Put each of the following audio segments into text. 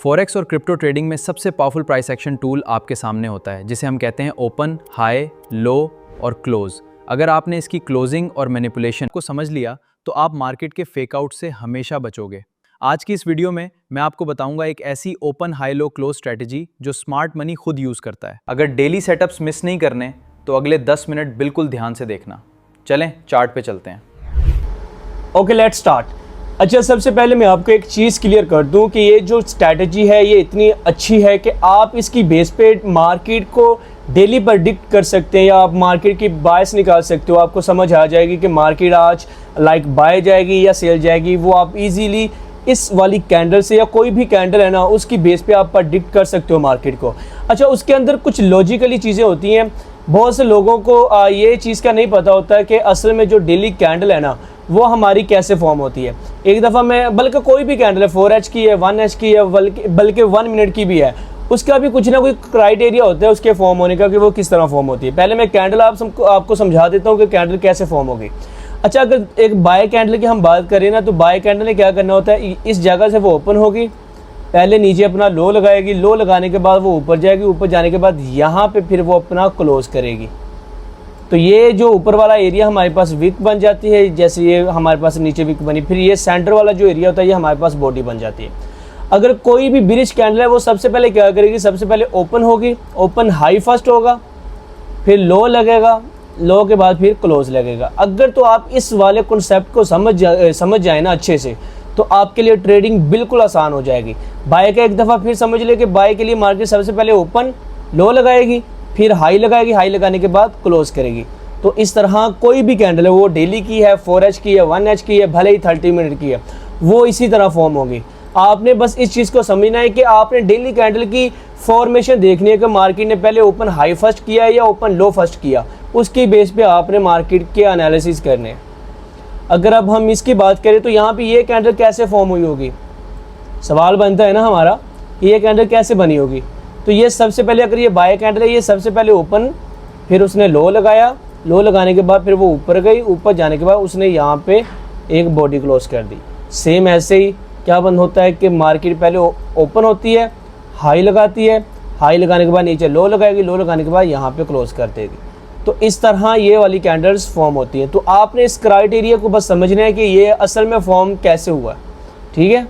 Forex और crypto trading में सबसे पावरफुल प्राइस एक्शन टूल आपके सामने होता है, जिसे हम कहते हैं ओपन, हाई, लो और क्लोज। अगर आपने इसकी क्लोजिंग और मैनिपुलेशन को समझ लिया तो आप मार्केट के फेक आउट से हमेशा बचोगे। आज की इस वीडियो में मैं आपको बताऊंगा एक ऐसी ओपन, हाई, लो, क्लोज स्ट्रेटजी जो स्मार्ट मनी खुद यूज करता है। अगर डेली सेटअप्स मिस नहीं करने तो अगले 10 मिनट बिल्कुल ध्यान से देखना। चलें चार्ट पे चलते हैं। Okay, let's start. अच्छा, सबसे पहले मैं आपको एक चीज़ क्लियर कर दूं कि ये जो स्ट्रैटेजी है ये इतनी अच्छी है कि आप इसकी बेस पे मार्केट को डेली प्रेडिक्ट कर सकते हैं या आप मार्केट की बायस निकाल सकते हो। आपको समझ आ जाएगी कि मार्केट आज बाय जाएगी या सेल जाएगी। वो आप इजीली इस वाली कैंडल से या कोई भी कैंडल है ना, उसकी बेस पे आप प्रेडिक्ट कर सकते हो मार्केट को। अच्छा, उसके अंदर कुछ लॉजिकली चीज़ें होती हैं। बहुत से लोगों को ये चीज़ का नहीं पता होता है कि असल में जो डेली कैंडल है ना वो हमारी कैसे फॉर्म होती है। एक दफ़ा मैं, बल्कि कोई भी कैंडल है, 4H की है, 1H की है, बल्कि 1 मिनट की भी है, उसका भी कुछ ना कुछ क्राइटेरिया होता है उसके फॉर्म होने का कि वो किस तरह फॉर्म होती है। पहले मैं कैंडल आपको समझा देता हूँ कि कैंडल कैसे फॉर्म होगी। अच्छा, अगर एक बाय कैंडल की हम बात करें ना, तो बाय कैंडल ने क्या करना होता है, इस जगह से वो ओपन होगी, पहले नीचे अपना लो लगाएगी, लो लगाने के बाद वो ऊपर जाएगी, ऊपर जाने के बाद यहाँ पे फिर वो अपना क्लोज करेगी। तो ये जो ऊपर वाला एरिया हमारे पास विक बन जाती है, जैसे ये हमारे पास नीचे विक बनी, फिर ये सेंटर वाला जो एरिया होता है ये हमारे पास बॉडी बन जाती है। अगर कोई भी बिरिश कैंडल है वो सबसे पहले क्या करेगी, सबसे पहले ओपन होगी, ओपन हाई फर्स्ट होगा, फिर लो लगेगा, लो के बाद फिर क्लोज लगेगा। अगर तो आप इस वाले कॉन्सेप्ट को समझ जाए ना अच्छे से, तो आपके लिए ट्रेडिंग बिल्कुल आसान हो जाएगी। बाय का एक दफ़ा फिर समझ ले कि बाय के लिए मार्केट सबसे पहले ओपन लो लगाएगी, फिर हाई लगाएगी, हाई लगाने के बाद क्लोज करेगी। तो इस तरह कोई भी कैंडल है, वो डेली की है, 4H की है, 1H की है, भले ही 30 मिनट की है, वो इसी तरह फॉर्म होगी। आपने बस इस चीज़ को समझना है कि आपने डेली कैंडल की फॉर्मेशन देखनी है कि मार्केट ने पहले ओपन हाई फर्स्ट किया है या ओपन लो फर्स्ट किया। उसकी बेस पे आपने मार्केट के एनालिसिस करने हैं। अगर अब हम इसकी बात करें तो यहाँ पे ये कैंडल कैसे फॉर्म हुई होगी, सवाल बनता है ना हमारा, ये कैंडल कैसे बनी होगी। तो ये सबसे पहले, अगर ये बाय कैंडल है, ये सबसे पहले ओपन, फिर उसने लो लगाया, लो लगाने के बाद फिर वो ऊपर गई, ऊपर जाने के बाद उसने यहाँ पे एक बॉडी क्लोज कर दी। सेम ऐसे ही क्या बंद होता है कि मार्केट पहले ओपन होती है, हाई लगाती है, हाई लगाने के बाद नीचे लो लगाएगी, लो लगाने के बाद यहाँ पे क्लोज कर देगी। तो इस तरह ये वाली कैंडल्स फॉर्म होती हैं। तो आपने इस क्राइटेरिया को बस समझना है कि ये असल में फॉर्म कैसे हुआ, ठीक है।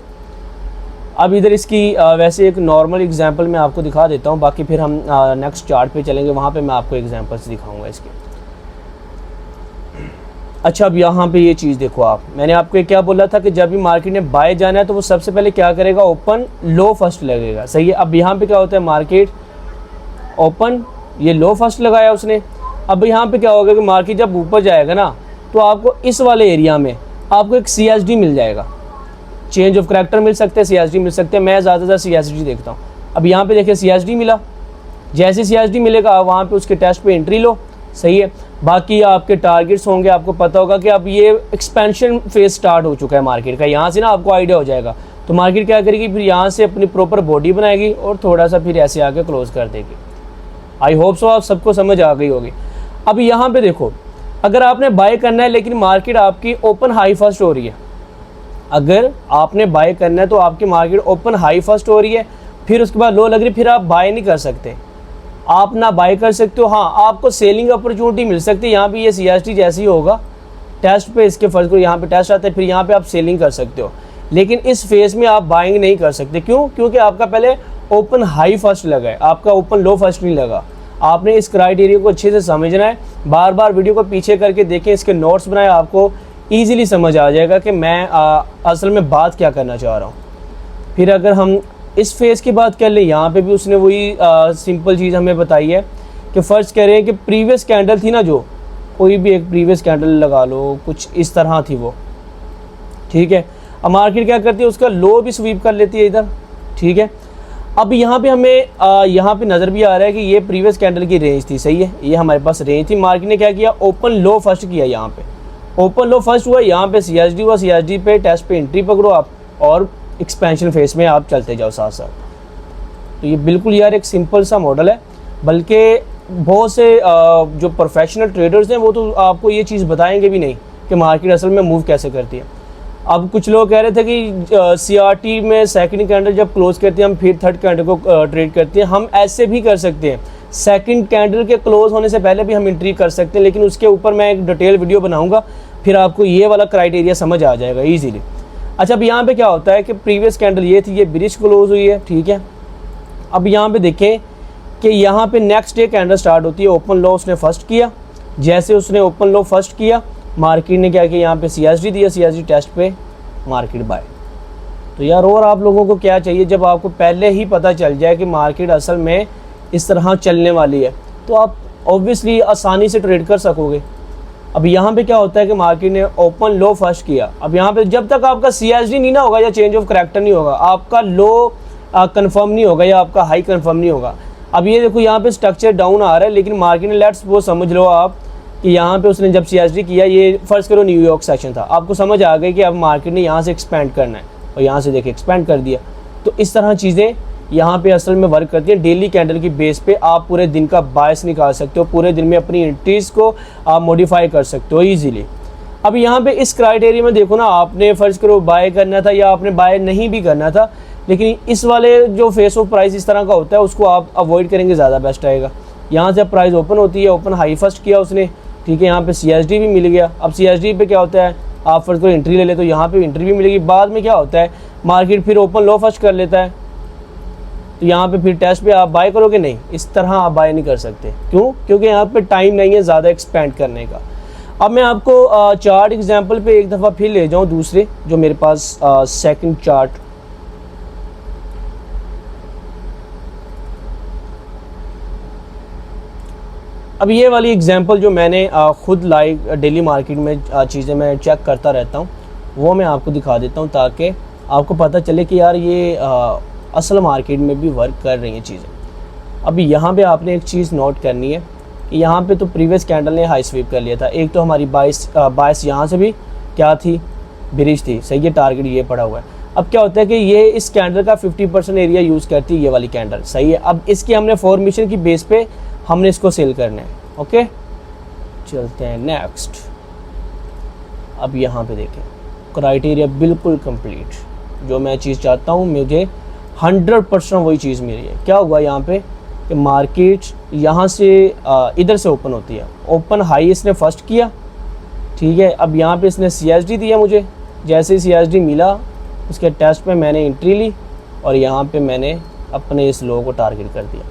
अब इधर इसकी वैसे एक नॉर्मल एग्जांपल मैं आपको दिखा देता हूँ, बाकी फिर हम नेक्स्ट चार्ट पे चलेंगे, वहाँ पे मैं आपको एग्जांपल्स दिखाऊंगा इसके। अच्छा, अब यहाँ पे ये चीज़ देखो आप, मैंने आपको क्या बोला था कि जब भी मार्केट ने बाय जाना है तो वो सबसे पहले क्या करेगा, ओपन लो फर्स्ट लगेगा, सही है। अब यहाँ पे क्या होता है, मार्केट ओपन, ये लो फर्स्ट लगाया उसने। अब यहाँ पे क्या होगा कि मार्केट जब ऊपर जाएगा ना, तो आपको इस वाले एरिया में आपको एक CSD मिल जाएगा, चेंज ऑफ करैक्टर मिल सकते हैं, CSD मिल सकते हैं। मैं ज़्यादातर CSD देखता हूँ। अब यहाँ पे देखिए CSD मिला, जैसे CSD मिलेगा वहाँ पे उसके टेस्ट पे एंट्री लो, सही है। बाकी आपके टारगेट्स होंगे, आपको पता होगा कि अब ये एक्सपेंशन फेज स्टार्ट हो चुका है मार्केट का, यहाँ से ना आपको आइडिया हो जाएगा। तो मार्केट क्या करेगी, फिर यहाँ से अपनी प्रॉपर बॉडी बनाएगी और थोड़ा सा फिर ऐसे आके क्लोज कर देगी। आई होप सो आप सबको समझ आ गई होगी। अब यहाँ पे देखो, अगर आपने बाय करना है लेकिन मार्केट आपकी ओपन हाई फर्स्ट हो रही है, अगर आपने बाय करना है तो आपकी मार्केट ओपन हाई फर्स्ट हो रही है, फिर उसके बाद लो लग रही, फिर आप बाय नहीं कर सकते। आप ना बाय कर सकते हो, हाँ आपको सेलिंग अपॉर्चुनिटी मिल सकती है। यहाँ पे ये CSD जैसे ही होगा, टेस्ट पे इसके फर्स्ट को यहाँ पे टेस्ट आता है, फिर यहाँ पे आप सेलिंग कर सकते हो, लेकिन इस फेज में आप बाइंग नहीं कर सकते। क्यों? क्योंकि आपका पहले ओपन हाई फर्स्ट लगा है, आपका ओपन लो फर्स्ट नहीं लगा। आपने इस क्राइटेरिया को अच्छे से समझना है, बार बार वीडियो को पीछे करके देखें, इसके नोट्स बनाए, आपको ईजिली समझ आ जाएगा कि मैं असल में बात क्या करना चाह रहा हूँ। फिर अगर हम इस फेज़ की बात कर लें, यहाँ पे भी उसने वही सिंपल चीज़ हमें बताई है कि फ़र्ज़ कह रहे हैं कि प्रीवियस कैंडल थी ना, जो कोई भी एक प्रीवियस कैंडल लगा लो, कुछ इस तरह थी वो, ठीक है। अब मार्केट क्या करती है, उसका लो भी स्वीप कर लेती है इधर, ठीक है। अब यहाँ पे हमें यहाँ पे नज़र भी आ रहा है कि ये प्रीवियस कैंडल की रेंज थी, सही है, ये हमारे पास रेंज थी। मार्केट ने क्या किया, ओपन लो फर्स्ट किया, यहाँ पे ओपन लो फर्स्ट हुआ, यहाँ पे CSD हुआ, CSD पे टेस्ट पे एंट्री पकड़ो आप और एक्सपेंशन फेस में आप चलते जाओ साथ साथ। तो ये बिल्कुल यार एक सिंपल सा मॉडल है, बल्कि बहुत से जो प्रोफेशनल ट्रेडर्स हैं वो तो आपको ये चीज़ बताएंगे भी नहीं कि मार्केट असल में मूव कैसे करती है। अब कुछ लोग कह रहे थे कि CRT में सेकंड कैंडल जब क्लोज करते हैं हम फिर थर्ड कैंडल को ट्रेड करते हैं। हम ऐसे भी कर सकते हैं, सेकंड कैंडल के क्लोज होने से पहले भी हम एंट्री कर सकते हैं, लेकिन उसके ऊपर मैं एक डिटेल वीडियो बनाऊंगा, फिर आपको ये वाला क्राइटेरिया समझ आ जाएगा ईजीली। अच्छा, अब यहाँ पे क्या होता है कि प्रीवियस कैंडल ये थी, ये बेरिश क्लोज हुई है, ठीक है। अब यहाँ पे देखें कि यहाँ पे नेक्स्ट डे कैंडल स्टार्ट होती है, ओपन लो उसने फर्स्ट किया। जैसे उसने ओपन लो फर्स्ट किया, मार्केट ने क्या किया, यहाँ पे CSD दिया, CSD टेस्ट पे मार्केट बाय। तो यार और आप लोगों को क्या चाहिए, जब आपको पहले ही पता चल जाए कि मार्केट असल में इस तरह चलने वाली है, तो आप ऑब्वियसली आसानी से ट्रेड कर सकोगे। अब यहाँ पे क्या होता है कि मार्केट ने ओपन लो फर्स्ट किया। अब यहाँ पे जब तक आपका CSD नहीं ना होगा या चेंज ऑफ करैक्टर नहीं होगा, आपका लो कंफर्म नहीं होगा या आपका हाई कंफर्म नहीं होगा। अब ये देखो यहाँ पे स्ट्रक्चर डाउन आ रहा है, लेकिन मार्केट ने लेट्स वो समझ लो आप कि यहाँ पे उसने जब CSD किया, ये फर्स्ट करो न्यूयॉर्क सेक्शन था, आपको समझ आ गई कि अब मार्केट ने यहाँ से एक्सपेंड करना है और यहाँ से देखिए एक्सपेंड कर दिया। तो इस तरह चीज़ें यहाँ पे असल में वर्क करती हैं। डेली कैंडल की बेस पे आप पूरे दिन का बायस निकाल सकते हो, पूरे दिन में अपनी एंट्रीज़ को आप मॉडिफाई कर सकते हो ईजीली। अब यहाँ पे इस क्राइटेरिया में देखो ना, आपने फर्ज करो बाय करना था या आपने बाय नहीं भी करना था, लेकिन इस वाले जो फेस ऑफ प्राइस इस तरह का होता है उसको आप अवॉइड करेंगे, ज़्यादा बेस्ट रहेगा। यहाँ से प्राइस ओपन होती है, ओपन हाई फर्स्ट किया उसने, ठीक है, यहाँ पे CSD भी मिल गया। अब CSD पे क्या होता है, आप फर्स्ट को एंट्री ले ले तो यहाँ पे एंट्री भी मिलेगी। बाद में क्या होता है, मार्केट फिर ओपन लो फर्स्ट कर लेता है, तो यहाँ पे फिर टेस्ट पे आप बाय करोगे नहीं, इस तरह आप बाय नहीं कर सकते। क्यों? क्योंकि यहाँ पे टाइम नहीं है ज़्यादा एक्सपेंड करने का। अब मैं आपको चार्ट एग्जांपल पे एक दफ़ा फिर ले जाऊँ, दूसरे जो मेरे पास सेकंड चार्ट। अब ये वाली एग्जांपल जो मैंने ख़ुद लाइव डेली मार्केट में चीज़ें मैं चेक करता रहता हूँ, वो मैं आपको दिखा देता हूँ ताकि आपको पता चले कि यार ये असल मार्केट में भी वर्क कर रही हैं चीज़ें। अभी यहाँ पे आपने एक चीज़ नोट करनी है कि यहाँ पे तो प्रीवियस कैंडल ने हाई स्वीप कर लिया था। एक तो हमारी बाइस यहाँ से भी क्या थी, बेरिश थी, सही है, टारगेट ये पड़ा हुआ है। अब क्या होता है कि ये इस कैंडल का 50% एरिया यूज़ करती है ये वाली कैंडल, सही है। अब इसकी हमने फॉर्मेशन की बेस पे हमने इसको सेल करना है। ओके, चलते हैं नेक्स्ट। अब यहाँ पे देखें, क्राइटेरिया बिल्कुल कंप्लीट, जो मैं चीज़ चाहता हूँ मुझे 100% वही चीज़ मिली है। क्या हुआ यहाँ पे कि मार्केट यहाँ से इधर से ओपन होती है, ओपन हाई इसने फर्स्ट किया, ठीक है। अब यहाँ पे इसने CSD दिया मुझे, जैसे ही CSD मिला उसके टेस्ट पे मैंने एंट्री ली और यहाँ पे मैंने अपने इस लो को टारगेट कर दिया।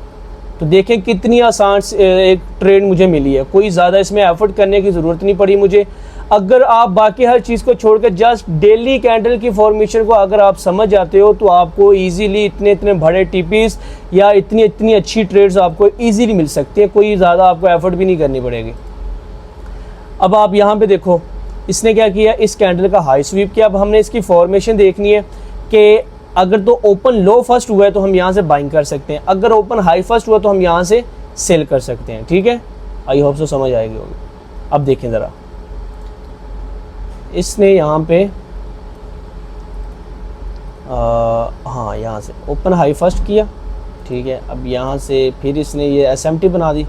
तो देखें कितनी आसान एक ट्रेड मुझे मिली है, कोई ज़्यादा इसमें एफर्ट करने की ज़रूरत नहीं पड़ी मुझे। अगर आप बाकी हर चीज़ को छोड़कर जस्ट डेली कैंडल की फॉर्मेशन को अगर आप समझ जाते हो तो आपको इजीली इतने बड़े टीपीस या इतनी अच्छी ट्रेड्स आपको इजीली मिल सकती है, कोई ज़्यादा आपको एफर्ट भी नहीं करनी पड़ेगी। अब आप यहाँ पे देखो, इसने क्या किया, इस कैंडल का हाई स्वीप किया। अब हमने इसकी फॉर्मेशन देखनी है कि अगर तो ओपन लो फर्स्ट हुआ है तो हम यहाँ से बाइंग कर सकते हैं, अगर ओपन हाई फर्स्ट हुआ तो हम यहाँ से सेल कर सकते हैं, ठीक है। आई होप सो समझ आएगी होगी। अब देखें ज़रा, इसने यहाँ पे हाँ यहाँ से ओपन हाई फर्स्ट किया, ठीक है। अब यहाँ से फिर इसने ये SMT बना दी,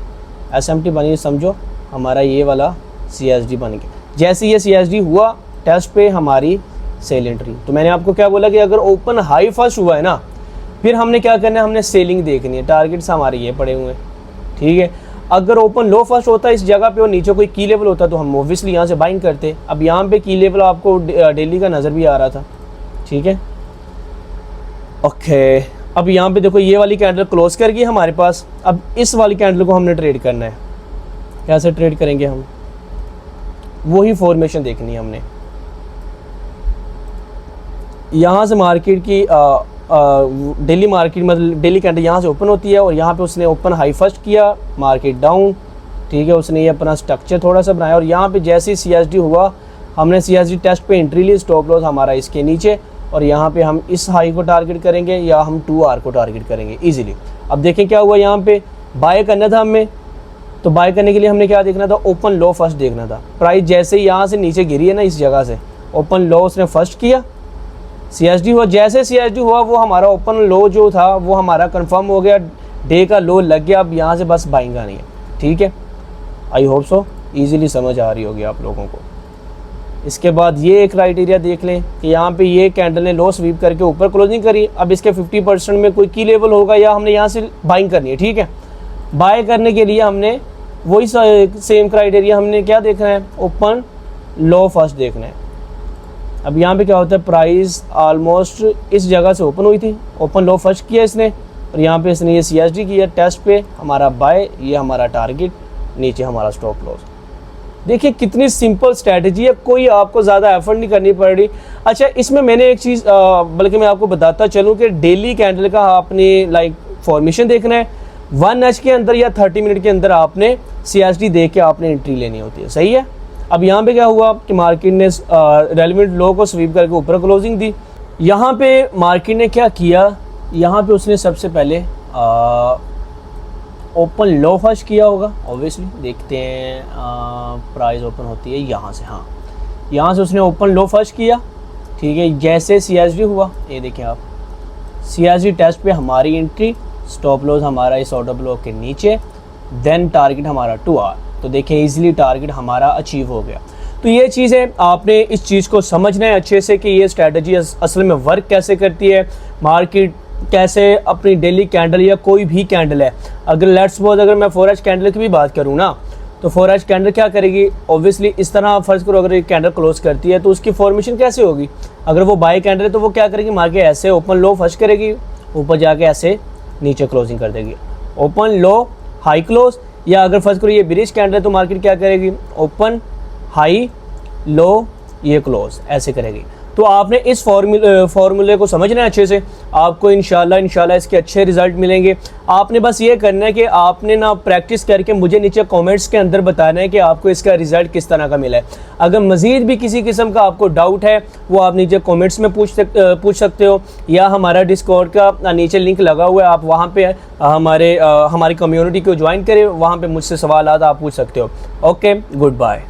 SMT बनी, समझो हमारा ये वाला CSD बन गया। जैसे ये CSD हुआ टेस्ट पे हमारी सेल एंट्री। तो मैंने आपको क्या बोला कि अगर ओपन हाई फर्स्ट हुआ है ना, फिर हमने क्या करना है, हमने सेलिंग देखनी है, टारगेट्स हमारे ये पड़े हुए हैं, ठीक है। अगर ओपन लो फर्स्ट होता है इस जगह पे और नीचे कोई की लेवल होता तो हम ऑब्वियसली यहाँ से बाइंग करते। अब यहाँ पे की लेवल आपको डेली का नज़र भी आ रहा था, ठीक है। ओके, अब यहाँ पे देखो ये वाली कैंडल क्लोज कर गई हमारे पास। अब इस वाली कैंडल को हमने ट्रेड करना है। कैसे ट्रेड करेंगे हम, वही फॉर्मेशन देखनी है हमने। यहाँ से मार्केट की डेली मार्केट मतलब डेली कैंडल यहाँ से ओपन होती है और यहाँ पे उसने ओपन हाई फर्स्ट किया, मार्केट डाउन, ठीक है। उसने ये अपना स्ट्रक्चर थोड़ा सा बनाया और यहाँ पे जैसे ही CSD हुआ हमने CSD टेस्ट पे एंट्री ली, स्टॉप लॉस हमारा इसके नीचे, और यहाँ पे हम इस हाई को टारगेट करेंगे या हम 2R को टारगेट करेंगे इजीली। अब देखें क्या हुआ, यहाँ पे बाय करना था हमें, तो बाय करने के लिए हमने क्या देखना था, ओपन लो फर्स्ट देखना था। प्राइस जैसे ही यहाँ से नीचे गिरी है ना, इस जगह से ओपन लो उसने फर्स्ट किया, CSD हुआ, जैसे CSD हुआ वो हमारा ओपन लो जो था वो हमारा कंफर्म हो गया, डे का लो लग गया। अब यहाँ से बस बाइंग आनी है, ठीक है। आई होप सो इजीली समझ आ रही होगी आप लोगों को। इसके बाद ये एक क्राइटेरिया देख लें कि यहाँ पे ये कैंडल ने लो स्वीप करके ऊपर क्लोजिंग करी। अब इसके 50% में कोई की लेवल होगा या हमने यहाँ से बाइंग करनी है, ठीक है। बाय करने के लिए हमने वही सेम क्राइटेरिया, हमने क्या देखना है, ओपन लो फर्स्ट देखना है। अब यहाँ पे क्या होता है, प्राइस ऑलमोस्ट इस जगह से ओपन हुई थी, ओपन लो फर्स्ट किया इसने, और यहाँ पे इसने ये CSD किया टेस्ट पे, हमारा बाय, ये हमारा टारगेट, नीचे हमारा स्टॉप लॉस। देखिए कितनी सिंपल स्ट्रैटेजी है, कोई आपको ज़्यादा एफर्ट नहीं करनी पड़ रही। अच्छा, इसमें मैंने एक चीज़ बल्कि मैं आपको बताता चलूँ कि डेली कैंडल का आपने लाइक फॉर्मेशन देखना है, 1H के अंदर या 30 मिनट के अंदर आपने CSD देख के आपने एंट्री लेनी होती है, सही है। अब यहाँ पे क्या हुआ कि मार्केट ने रेलिवेंट लो को स्वीप करके ऊपर क्लोजिंग दी। यहाँ पे मार्केट ने क्या किया, यहाँ पे उसने सबसे पहले ओपन लो फर्स्ट किया होगा, ऑब्वियसली देखते हैं प्राइस ओपन होती है यहाँ से, हाँ यहाँ से उसने ओपन लो फर्स्ट किया, ठीक है। जैसे CSD हुआ, ये देखें आप, CSD टेस्ट पे हमारी एंट्री, स्टॉप लॉस हमारा इस ऑर्डर ब्लॉक के नीचे, देन टारगेट हमारा 2R, तो देखें इजीली टारगेट हमारा अचीव हो गया। तो ये चीज़ है, आपने इस चीज़ को समझना है अच्छे से कि ये स्ट्रैटेजी असल में वर्क कैसे करती है, मार्केट कैसे अपनी डेली कैंडल या कोई भी कैंडल है, अगर लेट्स सपोज अगर मैं 4H कैंडल की भी बात करूँ ना, तो 4H कैंडल क्या करेगी, ऑब्वियसली इस तरह फर्ज करो अगर ये कैंडल क्लोज करती है तो उसकी फॉर्मेशन कैसे होगी, अगर वो बाय कैंडल है तो वो क्या करेगी, मार्केट ऐसे ओपन लो फर्स्ट करेगी, ऊपर जाके ऐसे नीचे क्लोजिंग कर देगी, ओपन लो हाई क्लोज, या अगर फर्ज करो ये ब्रिज कैंडल है तो मार्केट क्या करेगी, ओपन हाई लो ये क्लोज ऐसे करेगी। तो आपने इस फॉर्मूले को समझना है अच्छे से, आपको इंशाल्लाह इसके अच्छे रिजल्ट मिलेंगे। आपने बस ये करना है कि आपने ना प्रैक्टिस करके मुझे नीचे कमेंट्स के अंदर बताना है कि आपको इसका रिज़ल्ट किस तरह का मिला है। अगर मज़ीद भी किसी किस्म का आपको डाउट है वो आप नीचे कमेंट्स में पूछ सकते हो, या हमारा डिस्कॉर्ड का नीचे लिंक लगा हुआ है, आप वहाँ पर हमारी कम्युनिटी को ज्वाइन करें, वहाँ पर मुझसे सवाल आप पूछ सकते हो। Okay, good bye.